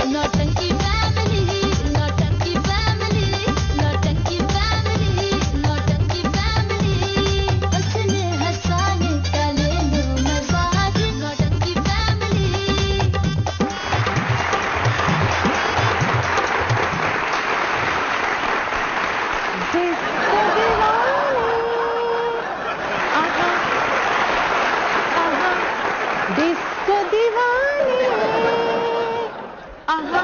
नौटंकी फैमिली, नौटंकी फैमिली, नौटंकी फैमिली, नौटंकी फैमिली। हंसने हंसाने का ले लो मजा, नौटंकी फैमिली। डिस्को दीवाने, आहा, आहा, डिस्को दीवाने, आहा,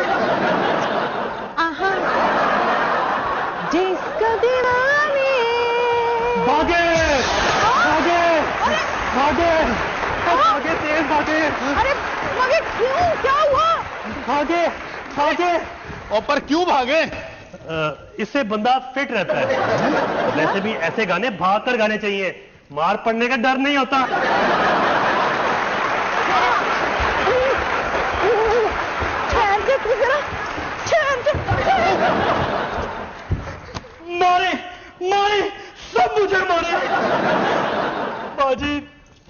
आहा, डिस्को दीवाने। भागे भागे भागे भागे, तेज भागे अरे मगर क्यों, क्या हुआ? भागे भागे। और पर क्यों भागे? इससे बंदा फिट रहता है। वैसे भी ऐसे गाने भाग कर गाने चाहिए, मार पड़ने का डर नहीं होता। ठहर जा तू जरा, ठहर जा। मारे मारे, सब मुझे मारे। बाजी,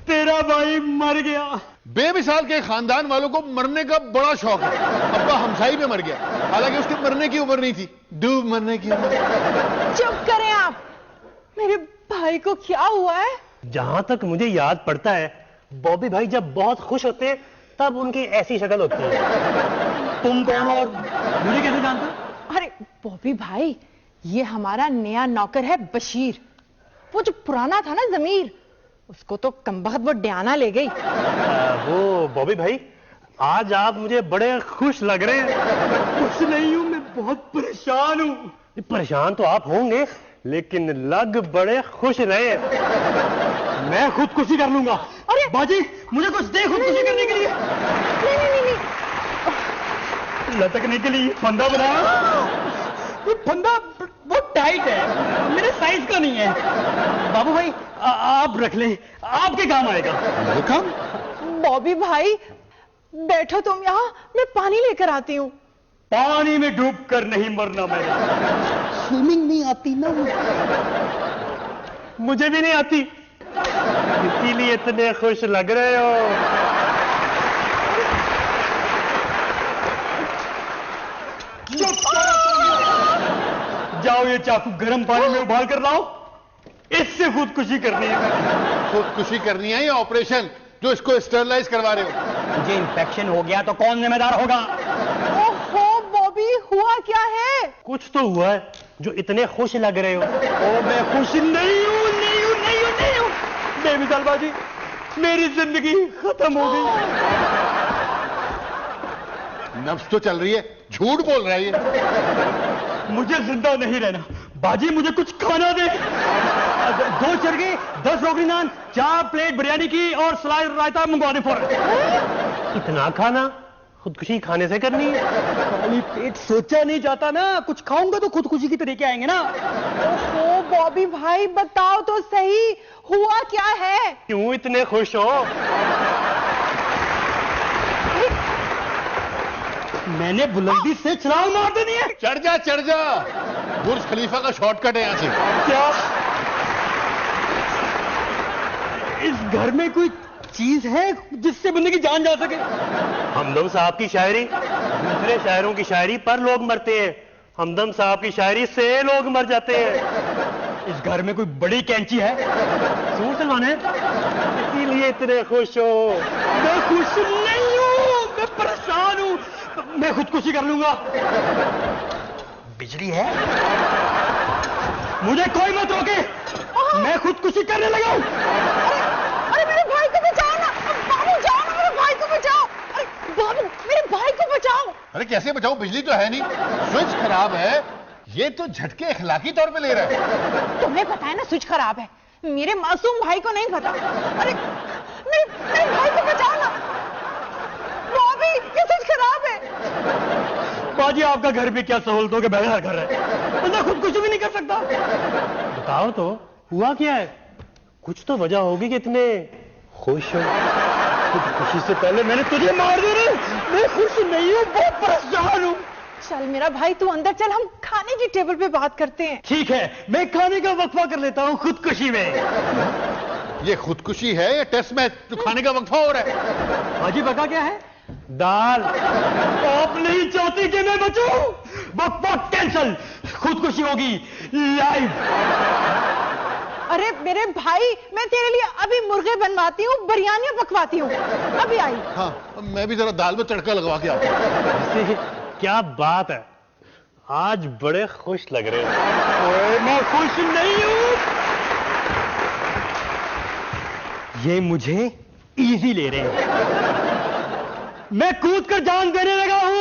तेरा भाई मर गया। बेमिसाल के खानदान वालों को मरने का बड़ा शौक है। अब्बा हमसाई में मर गया, हालांकि उसके मरने की उम्र नहीं थी, डूब मरने की उम्र। चुप करें आप। मेरे भाई को क्या हुआ है? जहां तक मुझे याद पड़ता है, बॉबी भाई जब बहुत खुश होते हैं तब उनकी ऐसी शक्ल होती है। तुम कौन और मुझे कैसे जानते हो? अरे बॉबी भाई, ये हमारा नया नौकर है बशीर। वो जो पुराना था ना जमीर, उसको तो कमबख्त वो डयाना ले गई। वो बॉबी भाई, आज आप मुझे बड़े खुश लग रहे हैं। कुछ नहीं हूं, मैं बहुत परेशान हूं। परेशान तो आप होंगे, लेकिन लग बड़े खुश रहे। मैं खुदकुशी कर लूंगा। अरे बाजी, मुझे कुछ दे खुदकुशी करने के लिए। नहीं नहीं नहीं, नहीं। लटकने के लिए फंदा बनाया। वो फंदा वो टाइट है, मेरे साइज का नहीं है। बाबू भाई, आप रख लें, आपके काम आएगा। काम? बॉबी भाई बैठो तुम यहाँ, मैं पानी लेकर आती हूँ। पानी में डूब कर नहीं मरना मैंने। स्विमिंग नहीं आती ना मुझे भी नहीं आती, इसीलिए इतने खुश लग रहे हो। जाओ, ये चाकू गर्म पानी में उबाल कर लाओ, इससे खुदकुशी करनी है। खुदकुशी करनी है या ऑपरेशन जो इसको स्टरलाइज करवा रहे हो? मुझे इंफेक्शन हो गया तो कौन जिम्मेदार होगा? ओहो बॉबी, हुआ क्या है? कुछ तो हुआ है जो इतने खुश लग रहे हो। ओ, मैं खुश नहीं हूं, नहीं हूं, नहीं हूं, नहीं हूं। बेमिसाल बाजी, मेरी जिंदगी खत्म हो गई। नब्ज तो चल रही है, झूठ बोल रहा है ये। मुझे जिंदा नहीं रहना बाजी, मुझे कुछ खाना दे। 2 चरगी, 10 रोगनी नान, 4 प्लेट बिरयानी की और सलाद रायता मंगवा दे फौरन। इतना खाना खुदकुशी खाने से करनी है? खाली पेट सोचा नहीं जाता ना, कुछ खाऊंगा तो खुदकुशी के तरीके आएंगे ना। ओहो बॉबी भाई, बताओ तो सही, हुआ क्या है? क्यों इतने खुश हो? मैंने बुलंदी से छलांग मार देनी है। चढ़ जा चढ़ जा, बुर्ज खलीफा का शॉर्टकट है यहाँ से। क्या इस घर में कोई चीज है जिससे बंदे की जान जा सके? हमदम साहब की शायरी, दूसरे शायरों की शायरी पर लोग मरते हैं, हमदम साहब की शायरी से लोग मर जाते हैं। इस घर में कोई बड़ी कैंची है? सूट सिलवाने, इसीलिए इतने खुश हो। मैं खुश नहीं हूं, मैं परेशान हूं। मैं खुदकुशी कर लूंगा। बिजली है? मुझे कोई मत रोके, मैं खुदकुशी करने लगा हूं। अरे मेरे भाई को बचाओ ना, बाबू जाओ ना, मेरे भाई को बचाओ। अरे बाबू, मेरे भाई को बचाओ। अरे कैसे बचाओ, बिजली तो है नहीं, स्विच खराब है। ये तो झटके इखलाकी तौर पे ले रहा है। तुम्हें पता है ना स्विच खराब है, मेरे मासूम भाई को नहीं पता। अरे मेरे भाई को बचाओ ना बॉबी, ये स्विच खराब है। बाजी, आपका घर भी क्या सहूलतों के बगैर घर है, बंदा खुदकुशी भी नहीं कर सकता। बताओ तो हुआ क्या है? कुछ तो वजह होगी कि इतने खुश हो। खुदकुशी से पहले मैंने तुझे मार दिया। मैं खुश नहीं हूँ, बहुत परेशान हूँ। चल मेरा भाई, तू अंदर चल, हम खाने की टेबल पे बात करते हैं। ठीक है, मैं खाने का वक्फा कर लेता हूँ खुदकुशी में। ये खुदकुशी है या टेस्ट मैच जो खाने का वक्फा हो रहा है? बाजी, पका क्या है? दाल। आप आप नहीं चाहती कि मैं बचूं? वक्त कैंसल, खुदकुशी होगी लाइव। अरे मेरे भाई, मैं तेरे लिए अभी मुर्गे बनवाती हूँ, बिरयानियां पकवाती हूँ, अभी आई। हाँ, मैं भी जरा दाल में तड़का लगवा के आता हूं। वैसे क्या बात है, आज बड़े खुश लग रहे हो। ओए, मैं खुश नहीं हूं। ये मुझे इजी ले रहे हैं, मैं कूद कर जान देने लगा हूं।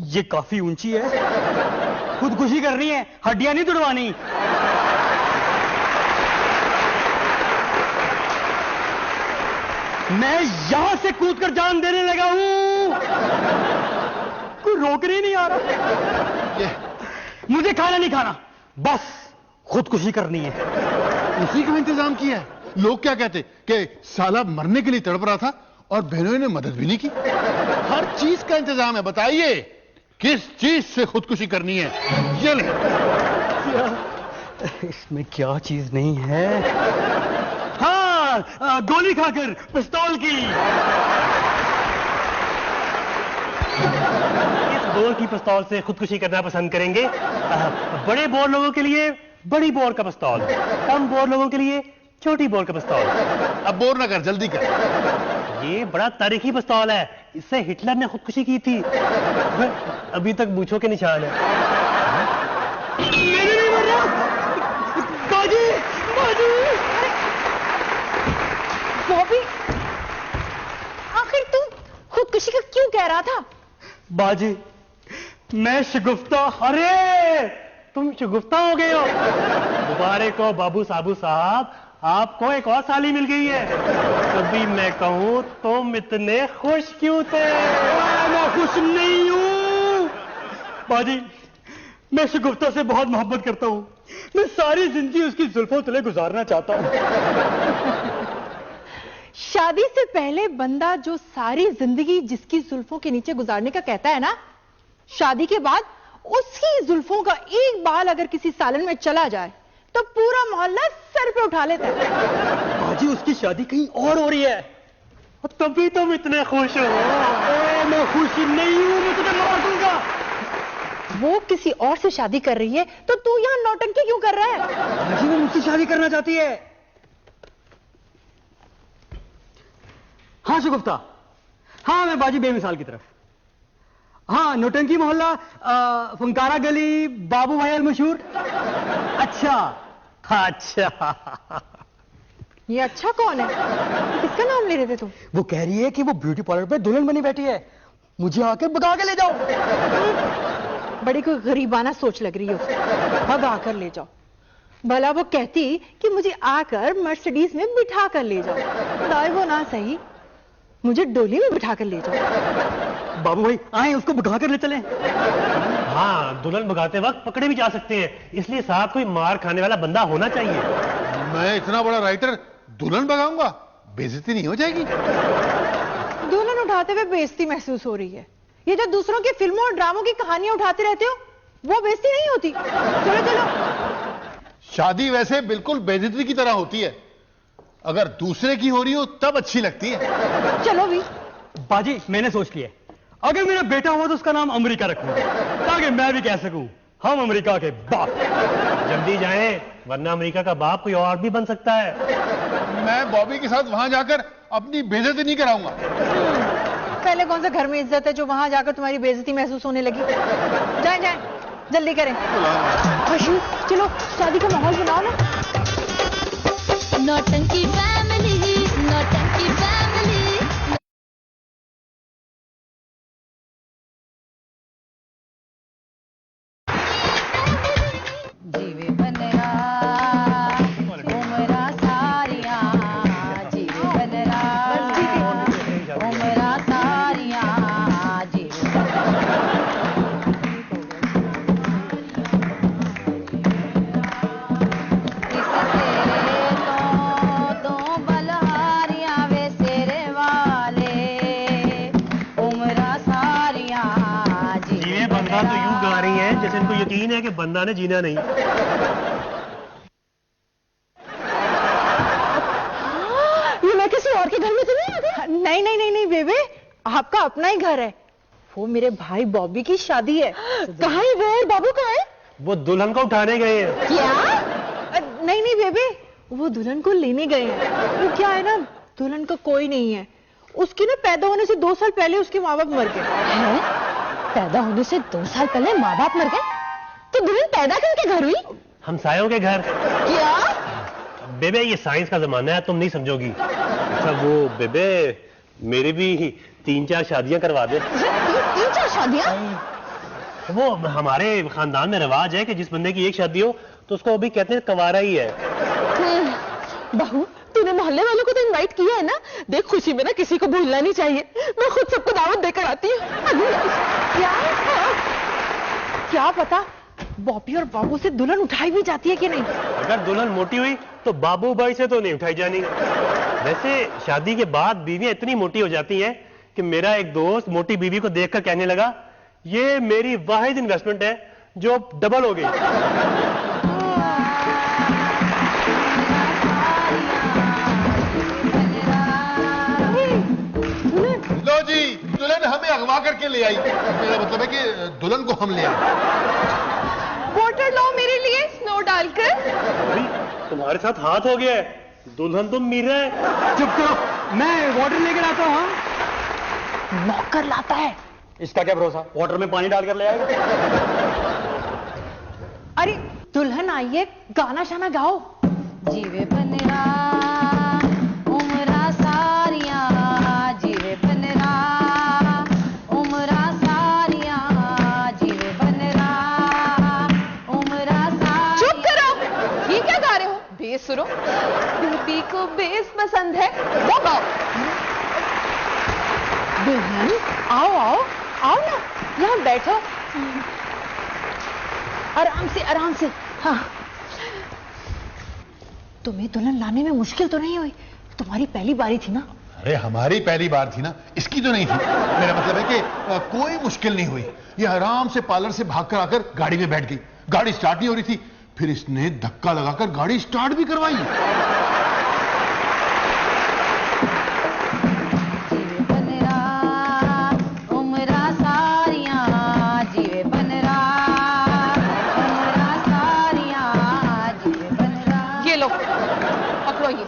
ये काफी ऊंची है, खुदकुशी करनी है, हड्डियां नहीं तुड़वानी। मैं यहां से कूदकर जान देने लगा हूं, कोई रोकने नहीं आ रहा। ये मुझे खाना नहीं खाना, बस खुदकुशी करनी है। उसी का इंतजाम किया है। लोग क्या कहते कि साला मरने के लिए तड़प रहा था और बहनों ने मदद भी नहीं की। हर चीज का इंतजाम है। बताइए किस चीज से खुदकुशी करनी है? ये ले। इसमें क्या चीज नहीं है? हाँ, गोली खाकर, पिस्तौल की। इस बोर की पिस्तौल से खुदकुशी करना पसंद करेंगे। बड़े बोर लोगों के लिए बड़ी बोर का पिस्तौल, कम बोर लोगों के लिए छोटी बोर का पिस्तौल। अब बोर ना कर, जल्दी कर। ये बड़ा तारीखी पिस्तौल है, इससे हिटलर ने खुदकुशी की थी। अभी तक मूंछों के निशान है। मैंने नहीं मर रहा। बाजी, बाजी। बॉबी, आखिर तुम खुदकुशी का क्यों कह रहा था? बाजी, मैं शगुफ्ता। अरे तुम शगुफ्ता हो गए हो। मुबारक हो बाबू साबू साहब, आपको एक और साली मिल गई है। कभी मैं कहूं तुम इतने खुश क्यों थे? मैं खुश नहीं हूं बाजी, मैं शगुफ्ता से बहुत मोहब्बत करता हूं। मैं सारी जिंदगी उसकी जुल्फों तले गुजारना चाहता हूं। शादी से पहले बंदा जो सारी जिंदगी जिसकी जुल्फों के नीचे गुजारने का कहता है ना, शादी के बाद उसकी जुल्फों का एक बाल अगर किसी सालन में चला जाए तो पूरा मोहल्ला सर पे उठा लेता है। बाजी, उसकी शादी कहीं और हो रही है, तभी तुम इतने खुश हो। मैं खुश नहीं हूं, मैं तुझे मार दूंगा। वो किसी और से शादी कर रही है तो तू यहां नौटंकी क्यों कर रहा है? बाजी, वो मुझसे शादी करना चाहती है। हाँ शगुफ्ता, हाँ मैं बाजी बेमिसाल की तरफ। हाँ, नौटंकी मोहल्ला, फंकारा गली, बाबू भाई अल मशहूर। अच्छा अच्छा। ये अच्छा कौन है? किसका नाम ले रहे थे तुम? वो कह रही है कि वो ब्यूटी पार्लर पे दुल्हन बनी बैठी है, मुझे आकर भगा के ले जाओ। बड़ी कोई गरीबाना सोच लग रही है उसको। भगा कर ले जाओ। भला वो कहती कि मुझे आकर मर्सिडीज में बिठा कर ले जाओ, दाई वो ना सही, मुझे डोली में बिठा कर ले जाओ। बाबू भाई आए, उसको भगा कर ले चले। हाँ, दुल्हन भगाते वक्त पकड़े भी जा सकते हैं, इसलिए साथ कोई मार खाने वाला बंदा होना चाहिए। मैं इतना बड़ा राइटर दुल्हन भगाऊंगा? बेइज्जती नहीं हो जाएगी? दुल्हन उठाते हुए बेइज्जती महसूस हो रही है। ये जो दूसरों की फिल्मों और ड्रामों की कहानियां उठाते रहते हो, वो बेइज्जती नहीं होती? चलो चलो। शादी वैसे बिल्कुल बेइज्जती की तरह होती है, अगर दूसरे की हो रही हो तब अच्छी लगती है। चलो भी। बाजी, मैंने सोच लिया, अगर मेरा बेटा हुआ तो उसका नाम अमेरिका रखूंगा, ताकि मैं भी कह सकूं हम अमेरिका के बाप। जल्दी जाएं, वरना अमेरिका का बाप कोई और भी बन सकता है। मैं बॉबी के साथ वहां जाकर अपनी बेइज्जती नहीं कराऊंगा। पहले कौन सा घर में इज्जत है जो वहां जाकर तुम्हारी बेइज्जती महसूस होने लगी? जाएं जाएं, जल्दी करें। खुशी, चलो शादी का माहौल बनाओ ना। नौटंकी फैमिली, नौटंकी फैमिली। जीवे बनरा उमरा सारिया, जीवे बनरा उमरा सारिया, जीवे इस तेरे तो बलहारिया वे सेरे वाले, उमरा सारिया, ये बंदा तो यूं गा रही है जैसे इनको यकीन है कि बंदा ने जीना नहीं। घर में तो नहीं आ गए? नहीं नहीं नहीं नहीं बेबे, आपका अपना ही घर है। वो मेरे भाई बॉबी की शादी है। कहाँ है वो और बाबू कहाँ है? वो दुल्हन को उठाने गए हैं। क्या? नहीं नहीं बेबे, वो दुल्हन को लेने गए हैं। वो क्या है ना, दुल्हन का कोई नहीं है। उसकी ना पैदा होने से 2 साल पहले उसके माँ बाप मर गए। पैदा होने से 2 साल पहले माँ बाप मर गए? तो दुल्हन पैदा किनके घर हुई? हमसायों के घर। क्या? बेबे ये साइंस का जमाना है, तुम नहीं समझोगी। अच्छा वो बेबे, मेरी भी 3-4 शादियां करवा दे। 3-4 शादियां? वो हमारे खानदान में रिवाज है कि जिस बंदे की एक शादी हो तो उसको अभी कहते हैं कंवारा ही है। बहू, तूने मोहल्ले वालों को तो इनवाइट किया है ना? देख, खुशी में ना किसी को भूलना नहीं चाहिए। मैं खुद सबको दावत देकर आती हूँ। क्या? क्या पता बॉबी और बाबू से दुल्हन उठाई भी जाती है कि नहीं। अगर दुल्हन मोटी हुई तो बाबू भाई से तो नहीं उठाई जानी। वैसे शादी के बाद बीवियां इतनी मोटी हो जाती हैं कि मेरा एक दोस्त मोटी बीवी को देखकर कहने लगा, ये मेरी वाहिद इन्वेस्टमेंट है जो डबल हो गई। लो जी, दुल्हन हमें अगवा करके ले आई। मेरा मतलब है कि दुल्हन को हम ले आए। वाटर लो मेरे लिए स्नो डालकर। अभी तुम्हारे साथ हाथ हो गया है, दुल्हन तुम मीरा है। चुप करो, मैं वाटर लेकर आता हूँ। नौकर लाता है। इसका क्या भरोसा, वाटर में पानी डालकर ले आएगा। अरे दुल्हन आई है, गाना शाना गाओ। जीवे बनरा उमरा सारियां, जीवे बनरा उमरा सारियां, जीवे बनरा उमरा सारियां। चुप करो, ये क्या गा रहे हो? बेसुरो। बेबी को बेस पसंद है, वो गाओ। दुल्हन आओ आओ आओ ना, यहाँ बैठो। आराम से आराम से। हाँ, तुम्हें दुल्हन लाने में मुश्किल तो नहीं हुई? तुम्हारी पहली बारी थी ना? अरे हमारी पहली बार थी ना, इसकी तो नहीं थी। मेरा मतलब है कि कोई मुश्किल नहीं हुई। ये आराम से पार्लर से भागकर आकर गाड़ी में बैठ गई। गाड़ी स्टार्ट नहीं हो रही थी, फिर इसने धक्का लगाकर गाड़ी स्टार्ट भी करवाई। जीवे बनरा उमरा सारियां, जीवे बनरा उमरा सारियां, जीवे बनरा। ये लो, पकड़ो ये।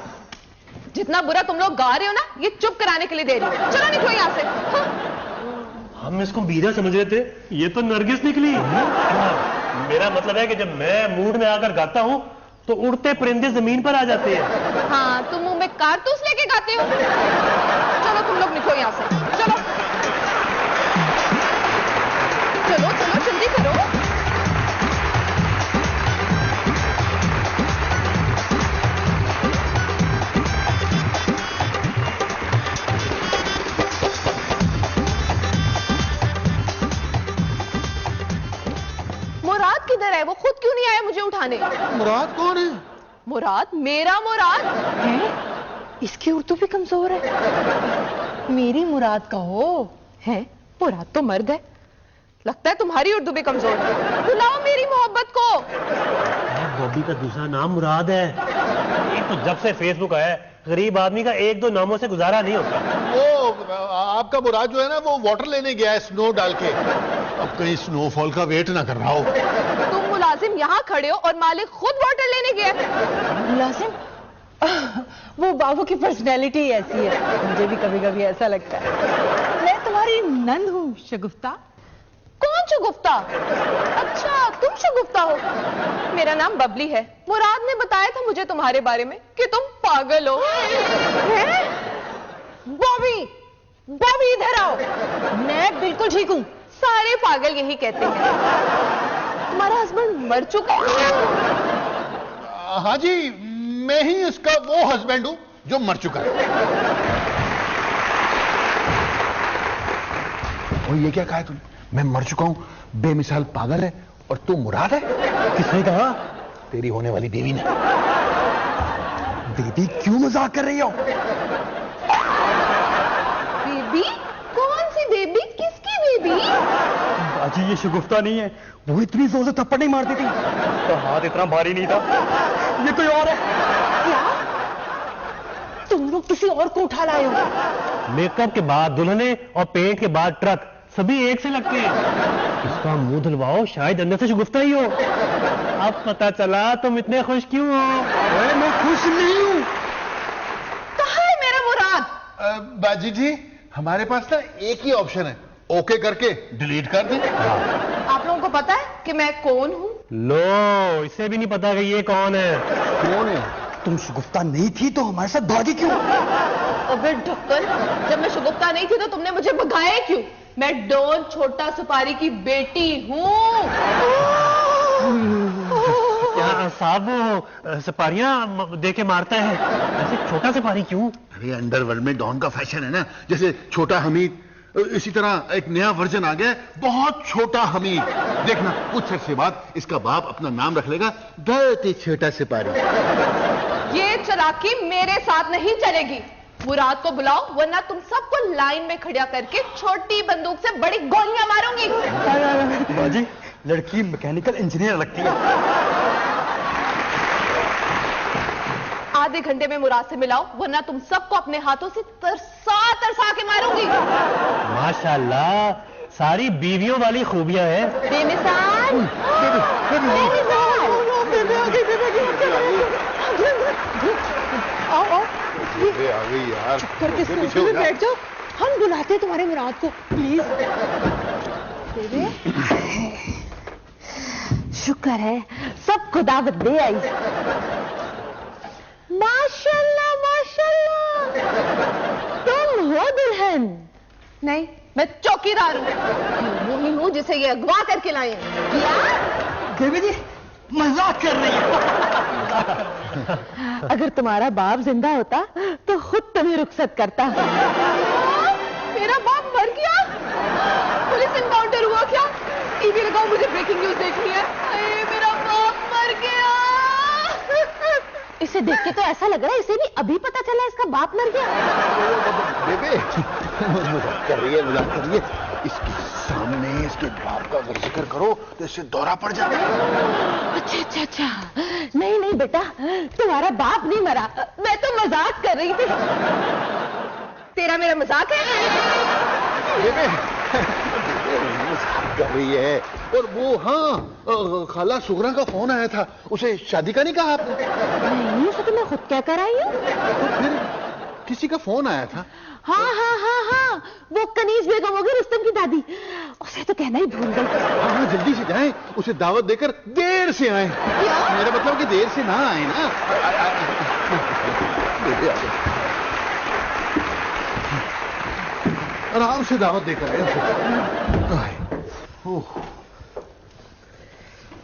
जितना बुरा तुम लोग गा रहे हो ना, ये चुप कराने के लिए दे रही हूँ। चलो निकलो यहाँ से। हाँ। हम इसको मीरा समझ रहे थे, ये तो नरगिस निकली। मेरा मतलब है कि जब मैं मूड में आकर गाता हूँ तो उड़ते परिंदे जमीन पर आ जाते हैं। हाँ, तुम मुंह में कारतूस लेके गाते हो। चलो तुम लोग निकलो यहाँ से। चलो चलो चलो, जल्दी करो। मुराद किधर है? वो खुद क्यों नहीं आया मुझे उठाने? मुराद कौन है? मुराद? मेरा मुराद है? इसकी उर्दू भी कमजोर है। मेरी मुराद कहो। है? मुराद तो मर्द है। लगता है तुम्हारी उर्दू भी कमजोर है। बुलाओ मेरी मोहब्बत को। बॉबी का दूसरा नाम मुराद है। एक तो जब से फेसबुक आया है, गरीब आदमी का 1-2 नामों से गुजारा नहीं होता। वो आपका मुराद जो है ना, वो वाटर लेने गया है स्नो डाल के। अब कहीं स्नोफॉल का वेट ना कर रहा हो। तुम मुलाजिम यहाँ खड़े हो और मालिक खुद वाटर लेने गया। मुलाजिम? वो बाबू की पर्सनैलिटी ऐसी है, मुझे भी कभी कभी ऐसा लगता है। मैं तुम्हारी नंद हूँ शगुफ्ता। कौन शगुफ्ता? अच्छा, तुम शगुफ्ता हो। मेरा नाम बबली है। मुराद ने बताया था मुझे तुम्हारे बारे में कि तुम पागल हो। हैं? बॉबी, बॉबी इधर आओ। मैं बिल्कुल ठीक हूँ। सारे पागल यही कहते हैं। तुम्हारा हस्बैंड मर चुका है? हाँ जी, मैं ही इसका वो हस्बैंड हूं जो मर चुका है। और ये क्या कहा है तूने? मैं मर चुका हूं, बेमिसाल पागल है, और तू मुराद है? किसने कहा? तेरी होने वाली देवी ने। बेबी, क्यों मजाक कर रही हो? बेबी? कौन सी बेबी? किसकी बेबी? बाजी ये शगुफ्ता नहीं है। वो इतनी जोर से थप्पड़ नहीं मारती थी, तो हाथ इतना भारी नहीं था। ये कोई और है। क्या? तुम लोग किसी और को उठा लाए हो? मेकअप के बाद दुल्हने और पेंट के बाद ट्रक सभी एक से लगते हैं। इसका मुंह धुलवाओ, शायद अंदर से शगुफ्ता ही हो। अब पता चला तुम इतने खुश क्यों हो? मैं खुश नहीं हूं। कहाँ है मेरा मुराद? बाजी जी, हमारे पास ना एक ही ऑप्शन है, ओके करके डिलीट कर दें। आप लोगों को पता है कि मैं कौन हूँ? लो, इसे भी नहीं पता कि ये कौन है। कौन है? तुम शगुफ्ता नहीं थी तो हमारे साथ भागी क्यों? अबे ढक्कन, जब मैं शगुफ्ता नहीं थी तो तुमने मुझे भगाया क्यों? मैं डॉन छोटा सुपारी की बेटी हूँ। क्या साहब वो सुपारियां दे के मारता है, ऐसे छोटा सुपारी क्यों? अरे अंडरवर्ल्ड में डॉन का फैशन है ना, जैसे छोटा हमीद, इसी तरह एक नया वर्जन आ गया है, बहुत छोटा हमीद। देखना कुछ अर्से बाद इसका बाप अपना नाम रख लेगा बहुत ही छोटा सिपारी। ये चालाकी मेरे साथ नहीं चलेगी। मुराद को बुलाओ, वरना तुम सबको लाइन में खड़ा करके छोटी बंदूक से बड़ी गोलियां मारूंगी। बाजी, लड़की मैकेनिकल इंजीनियर लगती है। आधे घंटे में मुराद से मिलाओ, वरना तुम सबको अपने हाथों से तरसा तरसा के मारूंगी। माशाल्लाह, सारी बीवियों वाली खूबियां हैं। बेमिसाल, आओ आओ, आ गई यार। चक्कर के सोफे में बैठ जाओ, हम बुलाते हैं तुम्हारे मुराद को, प्लीज। शुक्र है सब खुदावत दे आई। माशाल्लाह माशाल्लाह, तुम हो दुल्हन? नहीं, मैं चौकीदार हूँ। वही हूँ जिसे ये अगवा करके लाए हैं। क्या? देवी जी मजाक कर रही है। अगर तुम्हारा बाप जिंदा होता तो खुद तुम्हें रुखसत करता। मेरा बाप मर गया? पुलिस इनकाउंटर हुआ क्या? टीवी लगाओ, मुझे ब्रेकिंग न्यूज देखनी है। अरे मेरा बाप मर गया। इसे देख के तो ऐसा लग रहा है इसे भी अभी पता चला इसका बाप मर गया। बेबे मजाक कर रही है, मजाक कर रही है। इसके सामने इसके बाप का अगर जिक्र करो तो इससे दौरा पड़ जाएगा। अच्छा अच्छा अच्छा, नहीं नहीं बेटा, तुम्हारा बाप नहीं मरा, मैं तो मजाक कर रही थी। तेरा मेरा मजाक है? बेबे मजाक कर रही है। और वो हाँ, खाला सुगरा का फोन आया था, उसे शादी का नहीं कहा आपने? नहीं, उसे तो मैं खुद क्या कर आई हूँ। तो फिर किसी का फोन आया था। हाँ हाँ हाँ हाँ, वो कनीज बेगम होगी, रुस्तम की दादी। उसे तो कहना ही भूल गई। हाँ जल्दी से जाएं, उसे दावत देकर देर से आए। मेरा मतलब कि देर से ना आए ना। आराम से दावत देकर आए।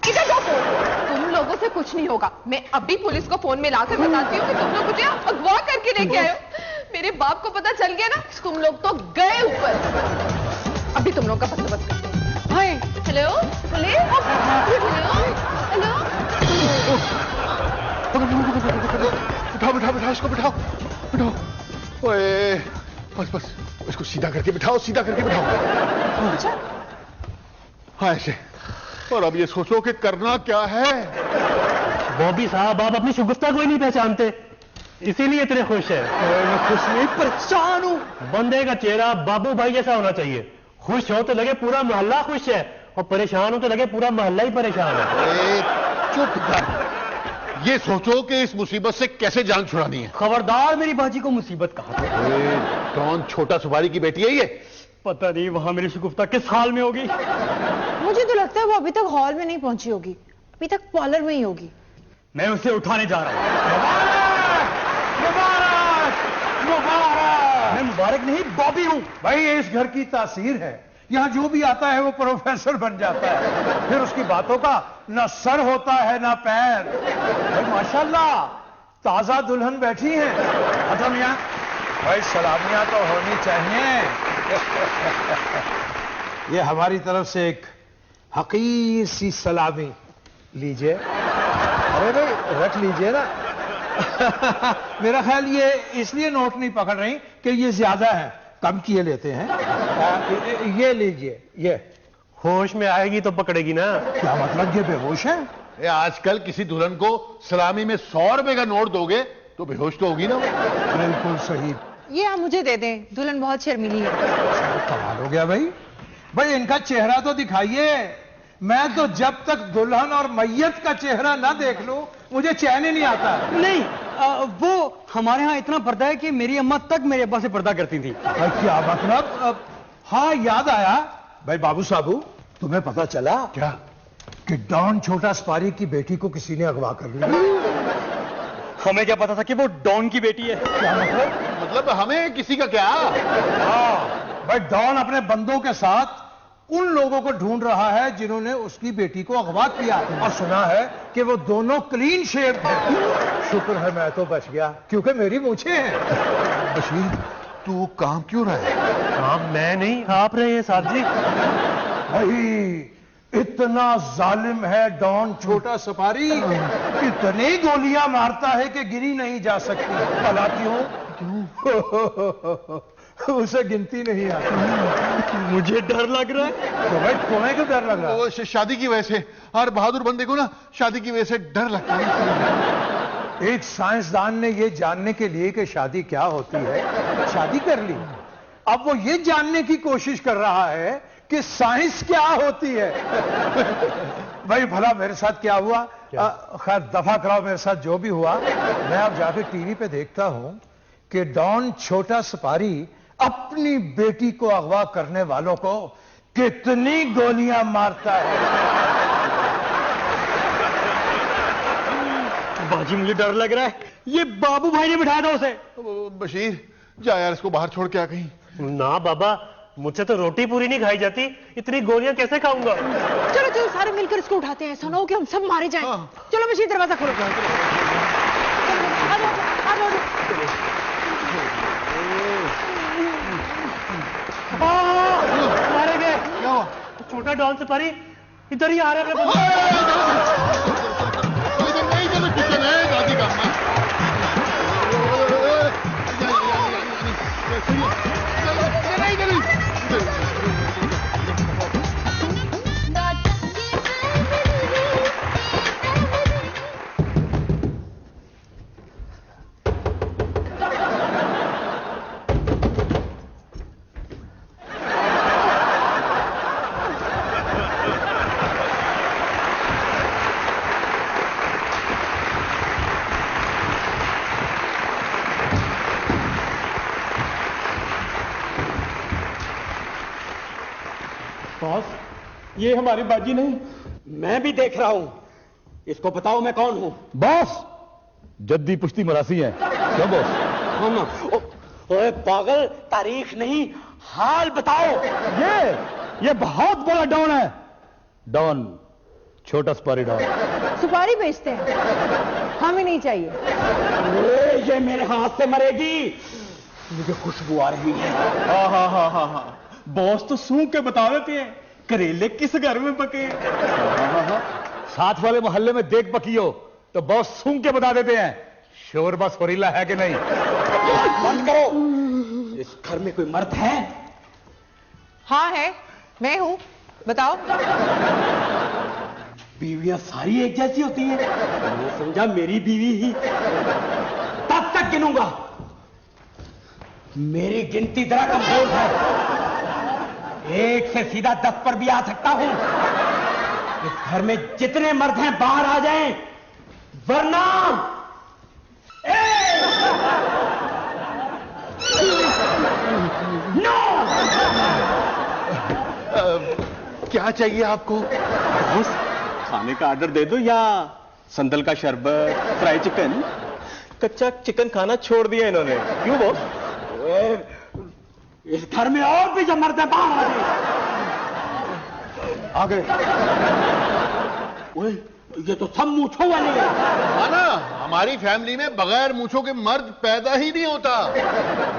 इधर दो फोन। तुम लोगों से कुछ नहीं होगा। मैं अभी पुलिस को फोन में लाकर बताती हूँ कि तुम लोग मुझे अगवा करके लेके आए हो। मेरे बाप को पता चल गया ना, तुम लोग तो गए ऊपर। अभी तुम लोग का बंदोबस्त करते हैं। हाय, हेलो पुलिस, हेलो हेलो। बिठाओ बिठाओ बिठाओ, इसको बिठाओ बिठाओ। ओए बस बस, इसको सीधा करके बिठाओ, सीधा करके बिठाओ। अच्छा, हाँ ऐसे। और अब ये सोचो कि करना क्या है। बॉबी साहब, आप अपनी शगुफ्ता को ही नहीं पहचानते, इसीलिए इतने खुश है। मैं खुश नहीं, परेशान हूँ। बंदे का चेहरा बाबू भाई जैसा होना चाहिए। खुश हो तो लगे पूरा मोहल्ला खुश है, और परेशान हो तो लगे पूरा मोहल्ला ही परेशान है। चुप कर। ये सोचो कि इस मुसीबत से कैसे जान छुड़ानी है। खबरदार मेरी बाजी को मुसीबत कहा। कौन छोटा सुपारी की बेटी है ये? पता नहीं वहां मेरी शगुफ्ता किस हाल में होगी। मुझे तो लगता है वो अभी तक हॉल में नहीं पहुंची होगी, अभी तक पार्लर में ही होगी। मैं उसे उठाने जा रहा हूँ। मैं मुबारक नहीं, बॉबी हूँ। भाई ये इस घर की तासीर है, यहाँ जो भी आता है वो प्रोफेसर बन जाता है। फिर उसकी बातों का ना सर होता है ना पैर। भाई माशाल्लाह, ताजा दुल्हन बैठी है। अच्छा मियां, भाई सलामियां तो होनी चाहिए। ये हमारी तरफ से एक हकीर सी सलामी लीजिए। अरे भाई रख लीजिए ना। मेरा ख्याल ये इसलिए नोट नहीं पकड़ रही कि ये ज्यादा है, कम किए लेते हैं। ये लीजिए। ये होश में आएगी तो पकड़ेगी ना। क्या मतलब, ये बेहोश है? आजकल किसी दुल्हन को सलामी में 100 रुपए का नोट दोगे तो बेहोश तो होगी ना वो। बिल्कुल सही। ये आप मुझे दे दें, दुल्हन बहुत शर्मीली है। कमाल हो गया भाई। भाई इनका चेहरा तो दिखाइए। मैं तो जब तक दुल्हन और मैयत का चेहरा ना देख लूं मुझे चैन ही नहीं आता। नहीं, वो हमारे यहाँ इतना पर्दा है कि मेरी अम्मा तक मेरे अब्बा से पर्दा करती थी। भाई क्या मतलब? हाँ याद आया। भाई बाबू साहब, तुम्हें पता चला क्या? कि डॉन छोटा स्पारी की बेटी को किसी ने अगवा कर लिया। हमें क्या पता था कि वो डॉन की बेटी है। क्या मतलब? मतलब हमें किसी का क्या? हाँ भाई, डॉन अपने बंदों के साथ उन लोगों को ढूंढ रहा है जिन्होंने उसकी बेटी को अगवा किया, और सुना है कि वो दोनों क्लीन शेव थे। शुक्र है मैं तो बच गया, क्योंकि मेरी मूछें हैं। बशीर, तू काम क्यों रहा है? काम मैं नहीं, आप रहे हैं साहब जी। भाई इतना जालिम है डॉन छोटा सफारी, इतनी गोलियां मारता है कि गिरी नहीं जा सकती। भला क्यों? उसे गिनती नहीं आती। मुझे डर लग रहा है। तो भाई तुम्हें क्यों डर लग रहा है? वो शादी की वजह से, हर बहादुर बंदे को ना शादी की वजह से डर लगता है। एक साइंसदान ने यह जानने के लिए कि शादी क्या होती है, शादी कर ली। अब वो ये जानने की कोशिश कर रहा है कि साइंस क्या होती है। भाई भला मेरे साथ क्या हुआ? खैर दफा कराओ मेरे साथ जो भी हुआ। मैं अब जाके टीवी पे देखता हूं कि डॉन छोटा सपारी अपनी बेटी को अगवा करने वालों को कितनी गोलियां मारता है। बाजी मुझे डर लग रहा है, ये बाबू भाई ने बिठाया था उसे। बशीर जा यार, इसको बाहर छोड़ के आ कहीं। ना बाबा, मुझसे तो रोटी पूरी नहीं खाई जाती, इतनी गोलियां कैसे खाऊंगा? चलो चलो सारे मिलकर इसको उठाते हैं, ऐसा ना हो कि हम सब मारे जाएं। चलो बशीर दरवाजा खोलो। आ जाओ। मारे गए। क्या हुआ? छोटा डॉन सफारी इधर ही आ रहा है। किचन है दादी का। बॉस, ये हमारी बाजी नहीं। मैं भी देख रहा हूं, इसको बताओ मैं कौन हूं। बॉस, जद्दी पुश्ती मरासी है। क्यों बॉस? हम ओए पागल, तारीख नहीं हाल बताओ। ये बहुत बड़ा डॉन है। डॉन छोटा सुपारी डॉन। सुपारी बेचते हैं, हमें नहीं चाहिए। ये मेरे हाथ से मरेगी, मुझे खुशबू आ रही है। हाँ। बॉस तो सूंघ के बता देते हैं करेले किस घर में पके। साथ वाले मोहल्ले में देख पकी हो तो बॉस सूंघ के बता देते हैं शोरबा सोरीला है कि नहीं। बंद करो। इस घर में कोई मर्द है? हाँ है, मैं हूं, बताओ। बीवियां सारी एक जैसी होती हैं? मैं समझा मेरी बीवी ही। तब तक गिनूंगा। मेरी गिनती जरा कमजोर है, 1 से सीधा 10 पर भी आ सकता हूं। इस घर में जितने मर्द हैं बाहर आ जाएं, वरना नो। क्या चाहिए आपको? बॉस, खाने का ऑर्डर दे दो या संदल का शरबत, फ्राई चिकन। कच्चा चिकन खाना छोड़ दिया इन्होंने। क्यों बॉस? इस घर में और भी जो मर्द हैं बाहर आ गए। ओए, ये तो सब मूंछों वाले हैं। ना, हमारी फैमिली में बगैर मूंछों के मर्द पैदा ही नहीं होता।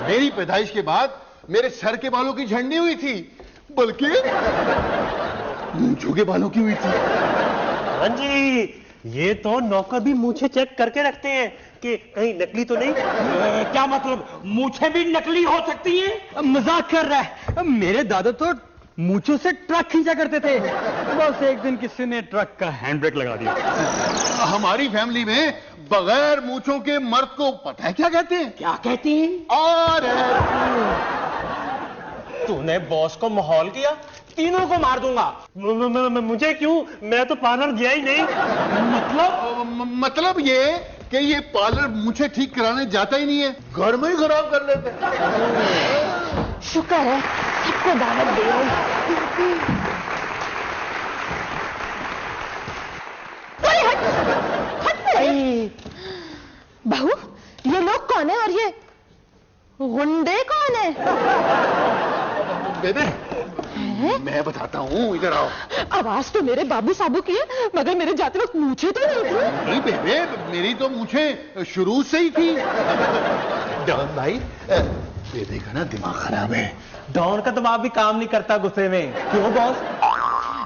मेरी पैदाइश के बाद मेरे सर के बालों की झड़नी हुई थी, बल्कि मूंछों के बालों की हुई थी। हाँ जी, ये तो नौकर भी मूछें चेक करके रखते हैं कि कहीं नकली तो नहीं। क्या मतलब, मूछें भी नकली हो सकती हैं? मजाक कर रहा है। मेरे दादा तो मूंछों से ट्रक खींचा करते थे। बस एक दिन किसी ने ट्रक का हैंड ब्रेक लगा दिया। हमारी फैमिली में बगैर मूंछों के मर्द को पता है क्या कहते हैं? क्या कहती है? और तूने बॉस को माहौल किया, तीनों को मार दूंगा। मुझे क्यों? मैं तो पार्लर गया ही नहीं। मतलब ये कि ये पार्लर मुझे ठीक कराने जाता ही नहीं है, घर में ही खराब कर लेते हैं। शुक्र है सबको दावत दे रही। बहू, ये लोग कौन है और ये गुंडे कौन है? बेबे मैं बताता हूँ, इधर आओ। आवाज तो मेरे बाबू साबू की है, मगर मेरे जाते वक्त मूछे तो नहीं थी। नहीं बेबे, मेरी तो मूछें शुरू से ही थी। डॉन भाई, बेबे का ना दिमाग खराब है। डॉन का दिमाग भी काम नहीं करता गुस्से में। क्यों बॉस?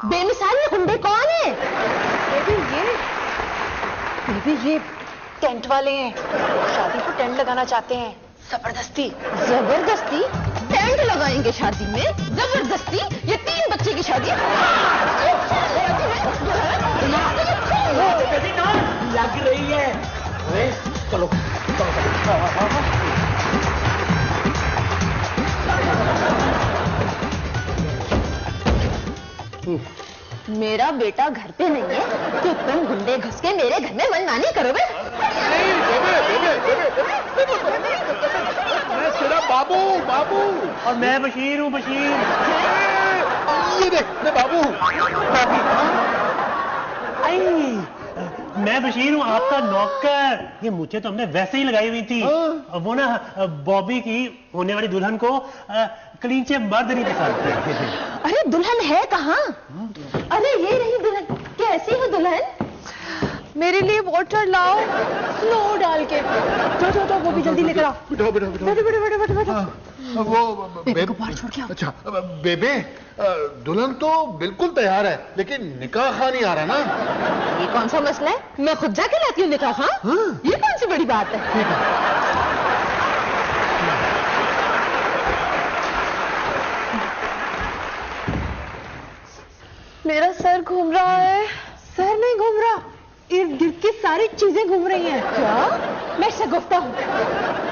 बेमिसाल ये गुंडे कौन है? बेबी ये टेंट वाले हैं, शादी को टेंट लगाना चाहते हैं। जबरदस्ती जबरदस्ती टेंट लगाएंगे शादी में? जबरदस्ती? ये 3 बच्चे की शादी लग रही है। चलो मेरा बेटा घर पे नहीं है तो तुम गुंडे घुस के मेरे घर में मनमानी करोगे? मैं तेरा बाबू और मैं बशीर हूँ, बशीर। ये देख, मैं बाबू हूँ। मैं बशीर हूँ, आपका नौकर। ये मुझे तो हमने वैसे ही लगाई हुई थी। वो ना बॉबी की होने वाली दुल्हन को कलींचे मर्द नहीं पसंद। अरे दुल्हन है कहाँ? अरे ये रही दुल्हन। कैसी है दुल्हन? मेरे लिए वाटर लाओ, स्नो डाल के। जाओ, वो भी जल्दी लेकर आओ। बैठो। वो बेबे बाहर छोड़ के आओ। अच्छा बेबे, दुल्हन तो बिल्कुल तैयार है, लेकिन निकाह खां नहीं आ रहा ना। ये कौन सा मसला है? मैं खुद जाके लाती हूँ निकाह खां। ये कौन सी बड़ी बात है? मेरा सर घूम रहा है। सर नहीं घूम रहा, इर्द गिर्द की सारी चीजें घूम रही हैं। क्या? मैं शगुफ्ता हूँ।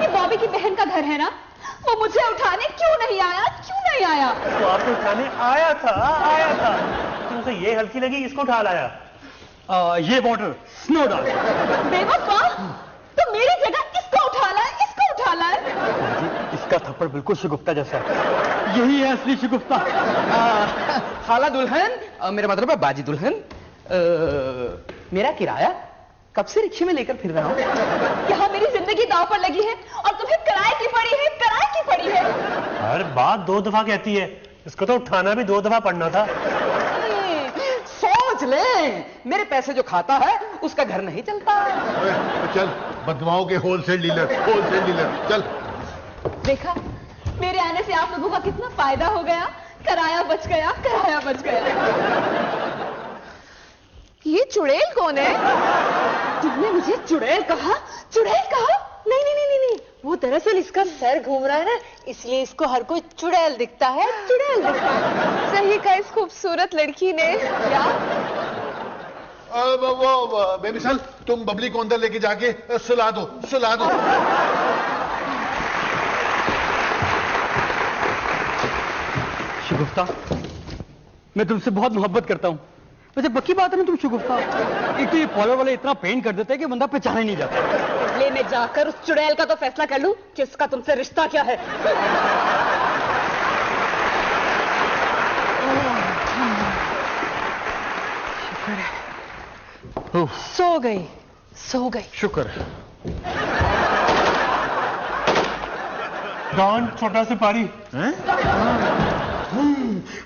ये बॉबी की बहन का घर है ना? वो मुझे उठाने क्यों नहीं आया? तो आपको उठाने आया था। तुमसे ये हल्की लगी, इसको उठा लाया। ये वाटर स्नो डाल। बेवकूफ, तो मेरी जगह इसको उठा लाए। इसका थप्पड़ बिल्कुल शगुफ्ता जैसा है। यही है असली शगुफ्ता। खाला दुल्हन, मेरा मतलब है बाजी दुल्हन। मेरा किराया कब से रिक्शे में लेकर फिर रहा हूँ। यहाँ मेरी जिंदगी दांव पर लगी है और तुम्हें किराए की पड़ी है। हर बात 2 दफा कहती है। इसको तो उठाना भी 2 दफा पड़ना था। सोच ले, मेरे पैसे जो खाता है उसका घर नहीं चलता। चल, बदमाओं के होलसेल डीलर चल। देखा, मेरे आने से आप लोगों का कितना फायदा हो गया। किराया बच गया। ये चुड़ैल कौन है? तुमने मुझे चुड़ैल कहा? नहीं, वो दरअसल इसका सर घूम रहा है ना, इसलिए इसको हर कोई चुड़ैल दिखता है। सही कहा इस खूबसूरत लड़की ने। क्या? वो बेबी सल, तुम बबली को अंदर लेके जाके सुला दो। शगुफ्ता, मैं तुमसे बहुत मोहब्बत करता हूँ। वैसे पक्की बात है ना तुम शगुफ्ता? एक तो ये फॉलोअर वाले इतना पेंट कर देते हैं कि बंदा पहचाना ही नहीं जाता। इसलिए मैं जाकर उस चुड़ैल का तो फैसला कर लूं कि उसका तुमसे रिश्ता क्या है। सो गई। शुक्र है। डॉन छोटा सिपाही।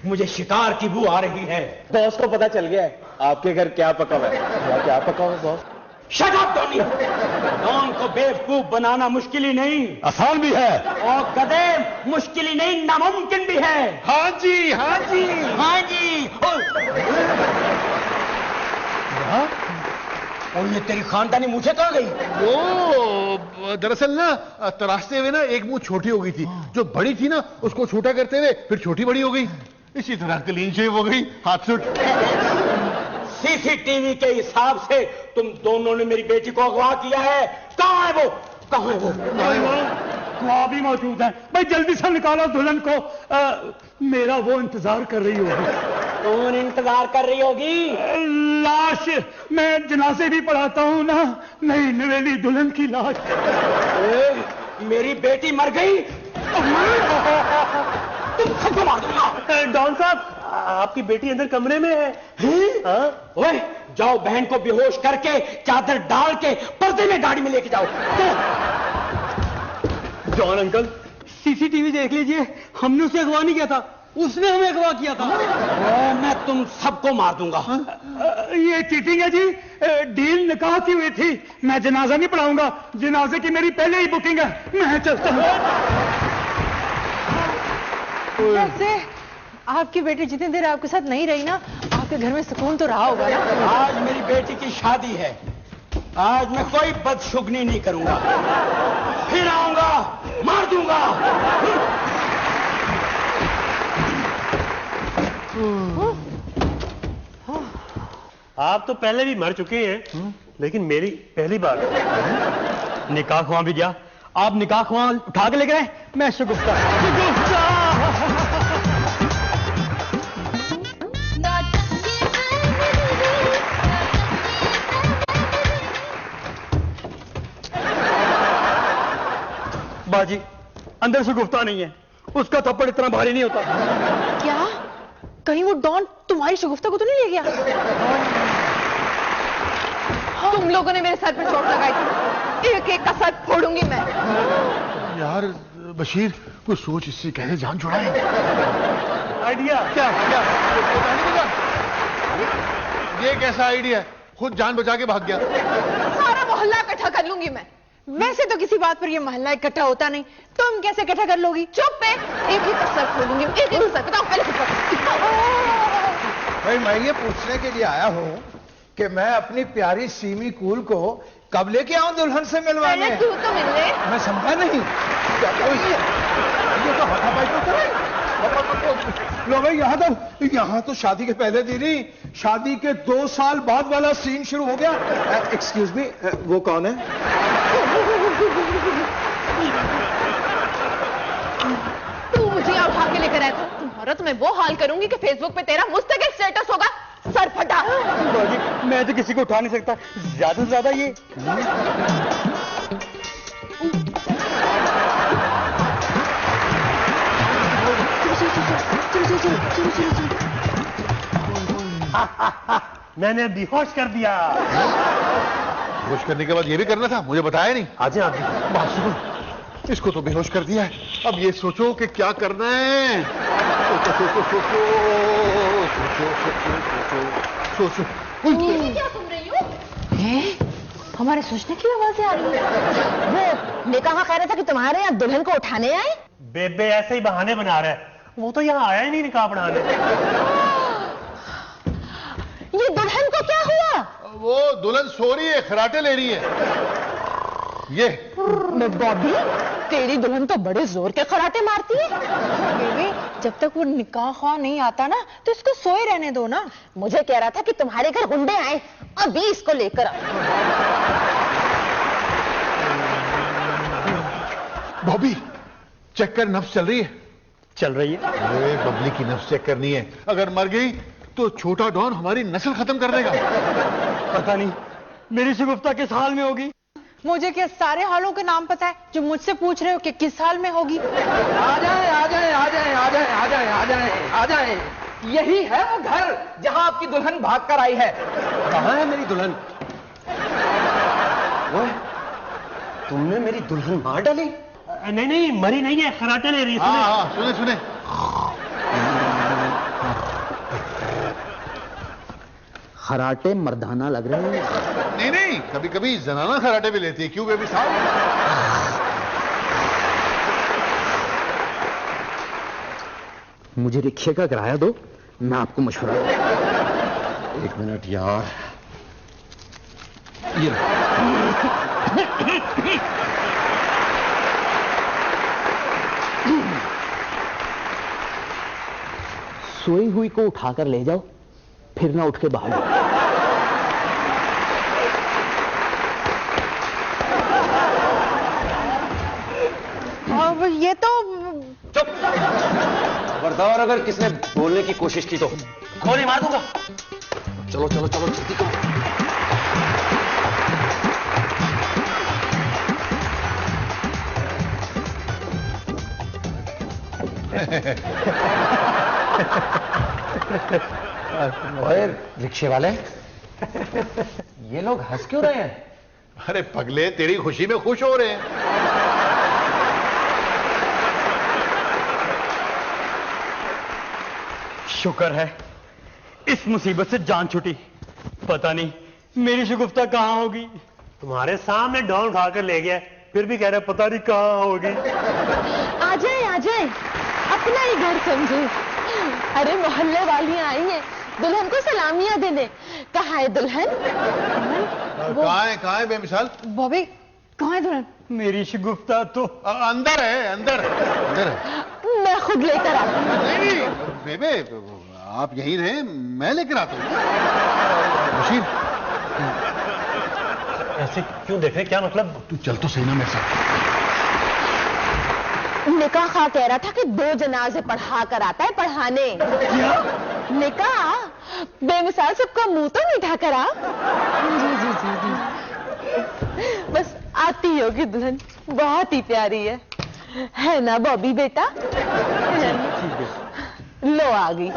मुझे शिकार की बू आ रही है। बॉस को पता चल गया है आपके घर क्या पका हुआ है। क्या पका हुआ boss? Shut up Donny. Don को बेवकूफ बनाना मुश्किल ही नहीं, आसान भी है। और गधे मुश्किल ही नहीं, नामुमकिन भी है। हाँ जी। और ये तेरी खानदानी मुझे कहाँ गई? वो दरअसल ना तराशते हुए ना एक मुंह छोटी हो गई थी। जो बड़ी थी ना उसको छोटा करते हुए फिर छोटी बड़ी हो गई। इसी तरह क्लीन शेव हो गई, हाथ से सीसीटीवी के हिसाब से तुम दोनों ने मेरी बेटी को अगवा किया है। कहाँ है वो? कहाँ है वो? वहां भी मौजूद है। भाई जल्दी से निकालो दुल्हन को। मेरा वो इंतजार कर रही होगी। कौन इंतजार कर रही होगी? लाश। मैं जनाजे भी पढ़ाता हूँ ना, नई नवेली दुल्हन की लाश। मेरी बेटी मर गई। तुम सबको मार दूंगा। डॉन साहब, आपकी बेटी अंदर कमरे में है। हाँ? ओए, जाओ बहन को बेहोश करके चादर डाल के पर्दे में गाड़ी में लेके जाओ। जॉन अंकल, सीसीटीवी देख लीजिए, हमने उसे अगवा नहीं किया था, उसने हमें अगवा किया था। मैं तुम सबको मार दूंगा। ये चीटिंग है जी। डील निकाह की हुई थी। मैं जनाजा नहीं पढ़ाऊंगा, जनाजे की मेरी पहले ही बुकिंग है। मैं चलता हूँ। वैसे आपकी बेटी जितनी देर आपके साथ नहीं रही ना, आपके घर में सुकून तो रहा होगा ना। आज मेरी बेटी की शादी है, आज मैं कोई बदशुगनी नहीं करूंगा। फिर आऊंगा, मार दूंगा। आप तो पहले भी मर चुके हैं, लेकिन मेरी पहली बार। निकाह ख्वां भी गया। आप निकाह ख्वां उठा के लेके आए। मैं शगुफ्ता। बाजी, अंदर से गुफ्ता नहीं है। उसका थप्पड़ इतना भारी नहीं होता। क्या कहीं वो डॉन तुम्हारी शगुफ्ता को तो नहीं ले गया? तुम लोगों ने मेरे सर पर चोट लगाई थी, एक एक का सर फोड़ूंगी मैं। यार बशीर, कुछ सोच, इससे कैसे जान छुड़ाए। आइडिया क्या क्या? ये कैसा आइडिया है? खुद जान बचा के भाग गया। सारा मोहल्ला इकट्ठा कर लूंगी मैं। वैसे तो किसी बात पर ये मोहल्ला इकट्ठा होता नहीं, तुम कैसे इकट्ठा कर लोगी? चुप है, एक ही का सर खोलूंगी, एक ही सर। बताओ पहले भाई मैं ये पूछने के लिए आया हूँ कि मैं अपनी प्यारी सीमी कूल को कब लेके आऊं दुल्हन से मिलवाने? पहले तू तो मिलने। मैं समझा नहीं। ये तो हाथापाई तो करे। लो भाई, यहाँ तो शादी के पहले दिन ही शादी के 2 साल बाद वाला सीन शुरू हो गया। एक्सक्यूज मी, वो कौन है? तू मुझे यहाँ उठा के लेकर आया था। तुम्हारा तो मैं वो हाल करूंगी कि फेसबुक पे तेरा मुस्तकिल स्टेटस होगा, सर फटा। बाजी, मैं तो किसी को उठा नहीं सकता, ज्यादा से ज्यादा ये। मैंने बेहोश कर दिया। बेहोश करने के बाद ये भी करना था, मुझे बताया नहीं। आजा आप। बात सुनो, इसको तो बेहोश कर दिया है, अब ये सोचो कि क्या करना है। सोचो सोचो सोचो सोचो सोचो सोचो। क्या सुन रही हो? हमारे सोचने की आवाजें आ रही है। वो निकाह कह रहा था कि तुम्हारे यहाँ दुल्हन को उठाने आए। बेबे ऐसे ही बहाने बना रहा है, वो तो यहाँ आया ही नहीं निकाह पढ़ाने। ये दुल्हन को क्या हुआ? वो दुल्हन सो रही है, खराटे ले रही है। ये बॉबी, तेरी दुल्हन तो बड़े जोर के खराटे मारती है। बेबी, जब तक वो निकाह ख्वां नहीं आता ना, तो इसको सोए रहने दो ना। मुझे कह रहा था कि तुम्हारे घर गुंडे आए, अभी इसको लेकर आओ। बॉबी, चेक कर, नब्ज चल रही है। चल रही है। अरे बबली की नब्ज चेक करनी है, अगर मर गई तो छोटा डॉन हमारी नस्ल खत्म कर देगा। पता नहीं मेरी शगुफ्ता किस हाल में होगी। मुझे क्या सारे हालों के नाम पता है जो मुझसे पूछ रहे हो कि किस हाल में होगी? आ जाए आ जाए आ जाए आ जाए आ जाए आ जाए आ जाए। यही है वो घर जहां आपकी दुल्हन भाग कर आई है। कहाँ है मेरी दुल्हन? ओए, तुमने मेरी दुल्हन मार डाली? नहीं नहीं, मरी नहीं है, खराटे ले रही है। हाँ, सुने सुने। खराटे मर्दाना लग रहे हैं। नहीं नहीं, कभी कभी जनाना खराटे भी लेती है। क्यों बेबी साहब? मुझे रिक्शे का किराया दो, मैं आपको मशवरा दूं। 1 मिनट यार। ये सोई हुई को उठाकर ले जाओ, फिर ना उठ के भागो। अब ये तो खबरदार अगर किसने बोलने की कोशिश की तो गोली मार दूंगा। चलो चलो चलो जल्दी करो। ओए रिक्शे वाले, ये लोग हंस क्यों रहे हैं? अरे पगले, तेरी खुशी में खुश हो रहे हैं। शुक्र है इस मुसीबत से जान छुटी। पता नहीं मेरी शगुफ्ता कहां होगी। तुम्हारे सामने डॉन उठाकर ले गया, फिर भी कह रहा पता नहीं कहां होगी। आ जाए, अपना ही घर समझो। अरे मोहल्ले वालियां आई हैं, दुल्हन को सलामियां देने। कहाँ है दुल्हन? कहाँ है बेमिसाल? बॉबी कहाँ है दुल्हन? मेरी शगुफ्ता तो अंदर है, अंदर है। मैं खुद लेकर आती हूँ। नहीं बेबे, आप यहीं रहे, मैं लेकर आता हूँ। बशीर, ऐसे क्यों देख रहे, क्या मतलब? तू चल तो सही ना मेरे साथ। निकाह खा कह रहा था कि 2 जनाजे पढ़ा कर आता है पढ़ाने। निकाह बेमिसाल सबका मुंह तो मीठा करा। जी। बस आती होगी दुल्हन, बहुत ही प्यारी है ना बॉबी बेटा? लो आ गई।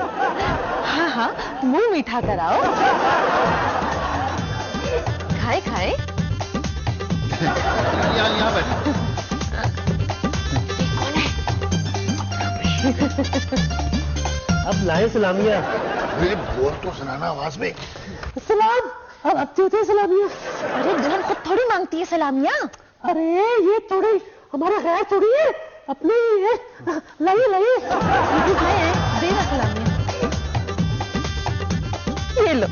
हाँ, मुंह मीठा कराओ। खाए। यहाँ बैठ। अब लाए सलामिया। बोल तो सुनाना आवाज में। सलाम। अब देते सलामिया। अरे दुल्हन खुद थोड़ी मांगती है सलामिया। अरे ये थोड़ी हमारा गैर थोड़ी है, अपने ही है। लाइए दे ना सलामिया। ये लो।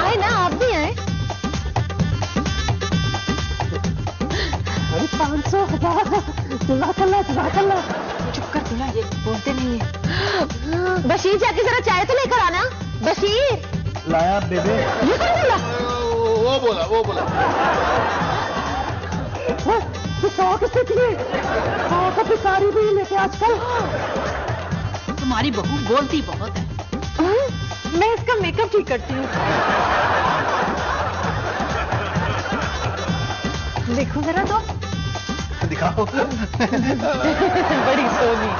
आए ना, आप भी आए। अरे 500 जज़ाकल्लाह। चुप कर दूल्हा, ये बोलते नहीं है। बशीर जाके जरा चाय तो लेकर आना। बशीर लाया बेबे। ये कौन बोला? वो बोला। किससे किए? तो भिखारी भी लेके आजकल। तुम्हारी बहू बोलती बहुत है। मैं इसका मेकअप ठीक करती हूँ। देखो जरा तो। दिखाओ। बड़ी सोनी।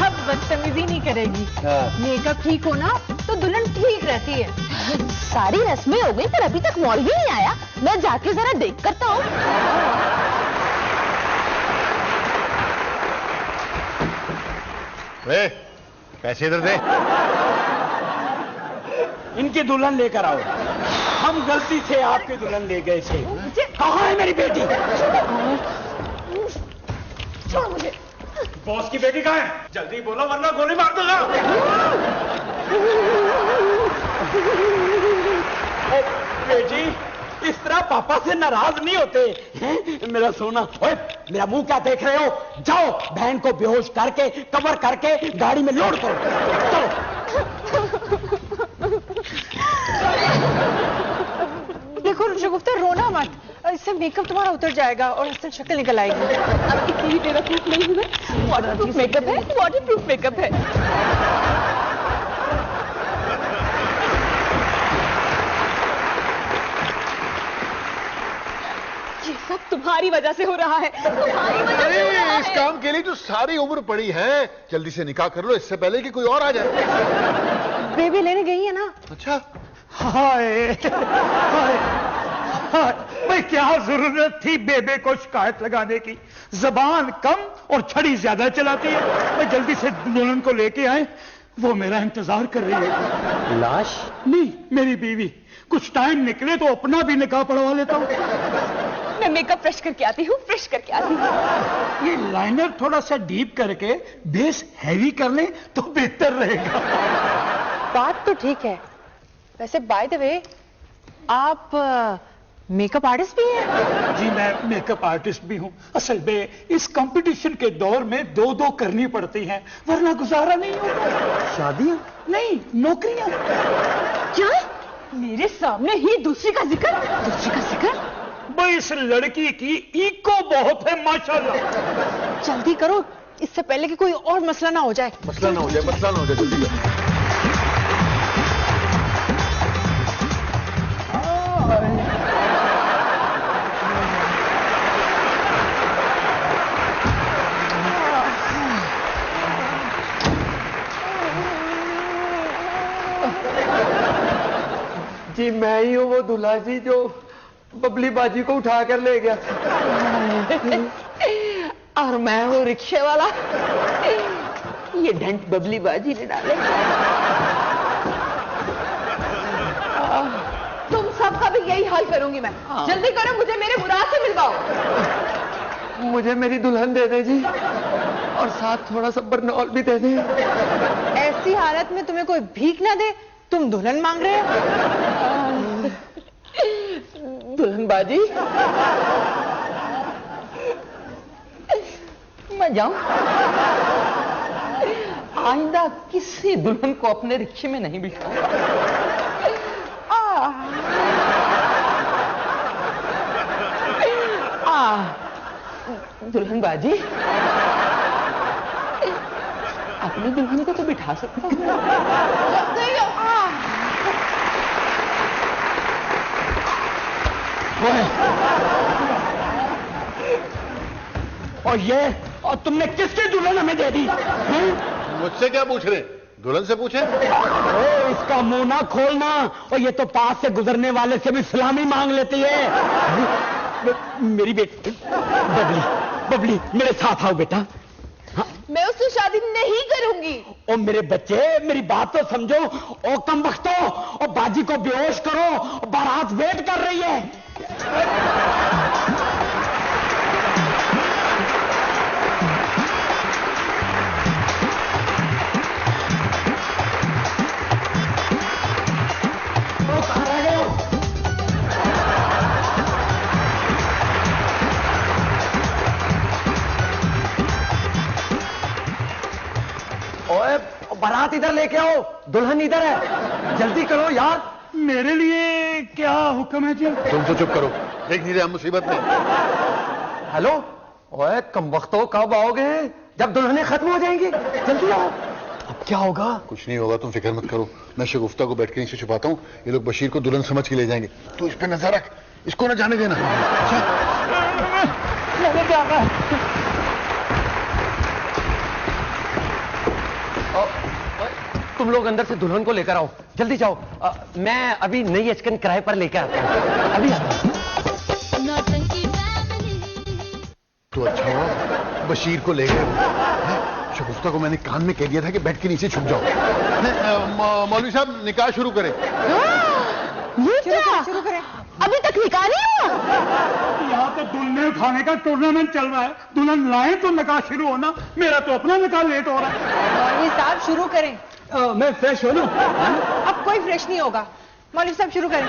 अब बदतमीजी नहीं करेगी। मेकअप ठीक हो ना तो दुल्हन ठीक रहती है। सारी रस्में हो गई पर अभी तक मौलवी नहीं आया। मैं जाके जरा देख करता हूँ। पैसे इधर दे। इनकी दुल्हन लेकर आओ। हम गलती से आपकी दुल्हन ले गए थे। कहाँ है मेरी बेटी? छोड़ मुझे। बॉस की बेटी कहाँ है? जल्दी बोलो वरना गोली मार दूंगा। बेटी, इस तरह पापा से नाराज नहीं होते हैं? मेरा सोना। ओए, मेरा मुंह क्या देख रहे हो? जाओ बहन को बेहोश करके कवर करके गाड़ी में लोड करो। चलो। देखो शगुफ्ता, रोना मत, इससे मेकअप तुम्हारा उतर जाएगा और असल शक्ल निकल आएगी। अब इतनी बेवकूफ नहीं हुए। वाटरप्रूफ मेकअप है, वाटरप्रूफ मेकअप है। ये सब तुम्हारी वजह से हो रहा है। तुम्हारी वजह से हो रहा इस है। काम के लिए तो सारी उम्र पड़ी है। जल्दी से निकाह कर लो, इससे पहले कि कोई और आ जाए। बेबी लेने गई है ना? अच्छा। हाय भाई, क्या जरूरत थी बेबे को शिकायत लगाने की? जबान कम और छड़ी ज्यादा चलाती है। मैं जल्दी से दुल्हन को लेके आए, वो मेरा इंतजार कर रही है। लाश? नहीं, मेरी बीवी। कुछ टाइम निकले तो अपना भी निकाह पढ़वा लेता हूँ। मैं मेकअप फ्रेश करके आती हूँ, फ्रेश करके आती हूँ। ये लाइनर थोड़ा सा डीप करके बेस हैवी कर ले तो बेहतर रहेगा। बात तो ठीक है। वैसे बाय द वे, आप मेकअप आर्टिस्ट भी है? जी मैं मेकअप आर्टिस्ट भी हूँ। असल में इस कंपटीशन के दौर में दो दो करनी पड़ती हैं, वरना गुजारा नहीं होता। शादियां नहीं, नौकरियां। क्या मेरे सामने ही दूसरी का जिक्र? दूसरी का जिक्र? भाई इस लड़की की ईको बहुत है माशाल्लाह। जल्दी करो, इससे पहले कि कोई और मसला ना हो जाए। मसला ना हो जाए, मसला ना हो जाए, जल्दी करो। जी मैं ही हूँ वो दूल्हा जी जो बबली बाजी को उठा कर ले गया। और मैं हूँ रिक्शे वाला, ये डेंट बबली बाजी ने डाले। तुम सबका भी यही हाल करूंगी मैं। जल्दी करो, मुझे मेरे मुराद से मिलवाओ। मुझे मेरी दुल्हन दे दे जी, और साथ थोड़ा सा बरनौल भी दे दे। ऐसी हालत में तुम्हें कोई भीख ना दे, तुम दुल्हन मांग रहे हो? दुल्हन बाजी, मैं जाऊं? आइंदा किसी दुल्हन को अपने रिक्शे में नहीं बिठाऊंगा। दुल्हन बाजी, अपनी दुल्हन को तो बिठा सकता हूँ। और तुमने किसकी दुल्हन हमें दे दी? मुझसे क्या पूछ रहे? दुल्हन से पूछे। इसका मुंह ना खोलना, और ये तो पास से गुजरने वाले से भी सलामी मांग लेती है। मेरी बेटी बबली, बबली मेरे साथ आओ बेटा। मैं उससे शादी नहीं करूंगी। ओ मेरे बच्चे, मेरी बात तो समझो। ओ कम बख्तो, और बाजी को बेहोश करो, बारात वेट कर रही है। ओए बारात इधर लेके आओ, दुल्हन इधर है, जल्दी करो यार। मेरे लिए क्या हुक्म है जी? तुम तो चुप करो, देख नहीं रहे हम मुसीबत में। हेलो, ओए कम वक्तो, कब आओगे? जब दुल्हनें खत्म हो जाएंगी, जल्दी आओ। अब क्या होगा? कुछ नहीं होगा, तुम फिक्र मत करो। मैं शगुफ्ता को बैठ के नीचे छुपाता हूँ, ये लोग बशीर को दुल्हन समझ के ले जाएंगे। तू इस पे नजर रख, इसको ना जाने देना। तुम लोग अंदर से दुल्हन को लेकर आओ, जल्दी जाओ। मैं अभी नई एचकन किराए पर लेकर आता हूँ, अभी आता हूँ। तो अच्छा हुआ बशीर को ले गए। शगुफ्ता को मैंने कान में कह दिया था कि बैठ के नीचे छुप जाओ। मौलवी साहब निकाह शुरू करें। ये क्या? शुरू करें। अभी तक निकाह नहीं हुआ? यहाँ तो दुल्हन उठाने का टूर्नामेंट चल रहा है, दुल्हन लाए तो निकाह शुरू होना, मेरा तो अपना निकाह लेट हो रहा है। मौलवी साहब शुरू करें। मैं फ्रेश हो लूं? अब कोई फ्रेश नहीं होगा, मौलवी साहब शुरू करें।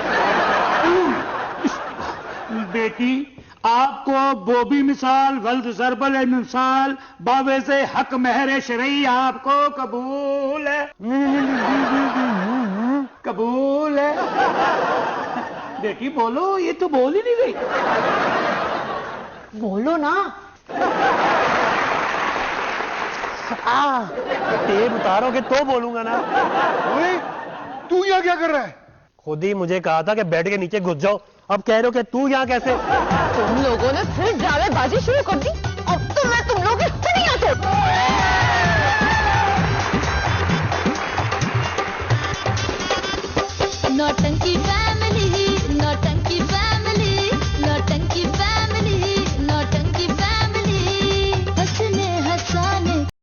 बेटी, आपको बोबी मिसाल वल्द ज़रबल मिसाल बावे से हक महर शरई आपको कबूल है? कबूल है? बेटी बोलो, ये तो बोल ही नहीं रही। बोलो ना। टेप उतारोगे तो बोलूंगा ना। ओए, तू यहाँ क्या कर रहा है? खुद ही मुझे कहा था कि बेड के नीचे घुस जाओ, अब कह रहे हो कि तू यहाँ कैसे? तुम लोगों ने फिर ड्रामेबाजी शुरू कर दी। अब तो मैं तुम लोगों की हड्डियां तोड़। नौटंकी